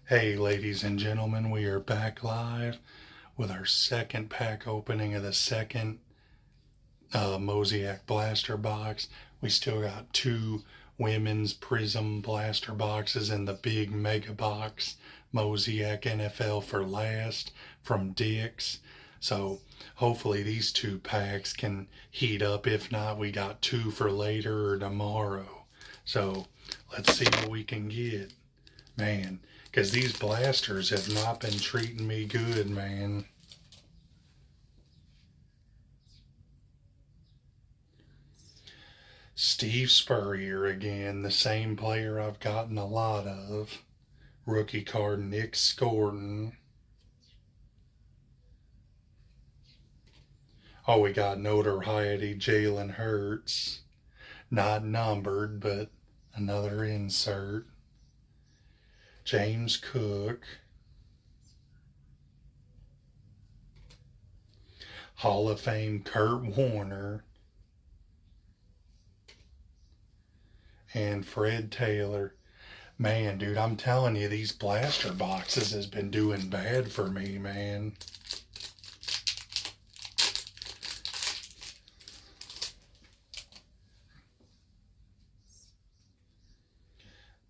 Hey, ladies and gentlemen, we are back live with our second pack opening of the second mosiac blaster box. We still got two women's Prism blaster boxes in the big mega box mosiac NFL for last from Dick's. So hopefully these two packs can heat up. If not, we got two for later or tomorrow. So let's see what we can get. Man, because these blasters have not been treating me good, man. Steve Spurrier again, the same player I've gotten a lot of. Rookie card Nick Scorden. Oh, we got notoriety Jalen Hurts. Not numbered, but another insert. James Cook. Hall of Fame Kurt Warner. And Fred Taylor. Man, dude, I'm telling you, these blaster boxes has been doing bad for me, man.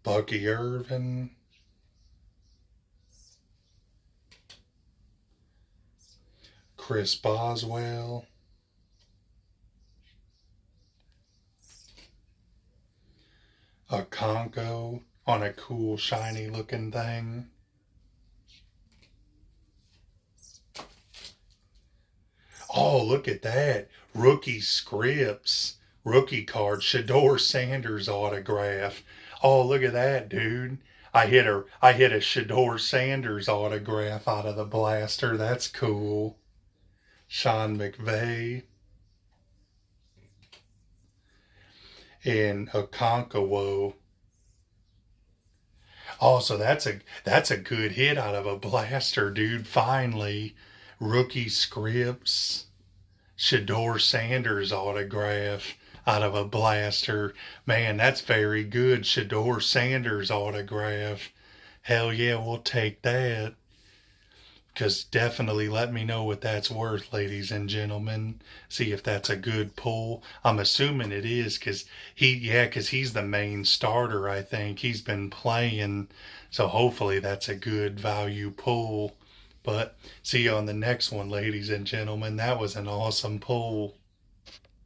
Bucky Irvin. Chris Boswell. A Conco on a cool shiny looking thing. Oh, look at that. Rookie scripts. Rookie card. Shador Sanders autograph. Oh, look at that, dude. I hit a Shador Sanders autograph out of the blaster. That's cool. Sean McVay. And a Concowo. Oh, so that's a good hit out of a blaster, dude. Finally, rookie scripts, Shador Sanders autograph out of a blaster. Man, that's very good. Shador Sanders autograph. Hell yeah, we'll take that. Because definitely let me know what that's worth, ladies and gentlemen. See if that's a good pull. I'm assuming it is because he's the main starter, I think. He's been playing. So hopefully that's a good value pull. But see you on the next one, ladies and gentlemen. That was an awesome pull.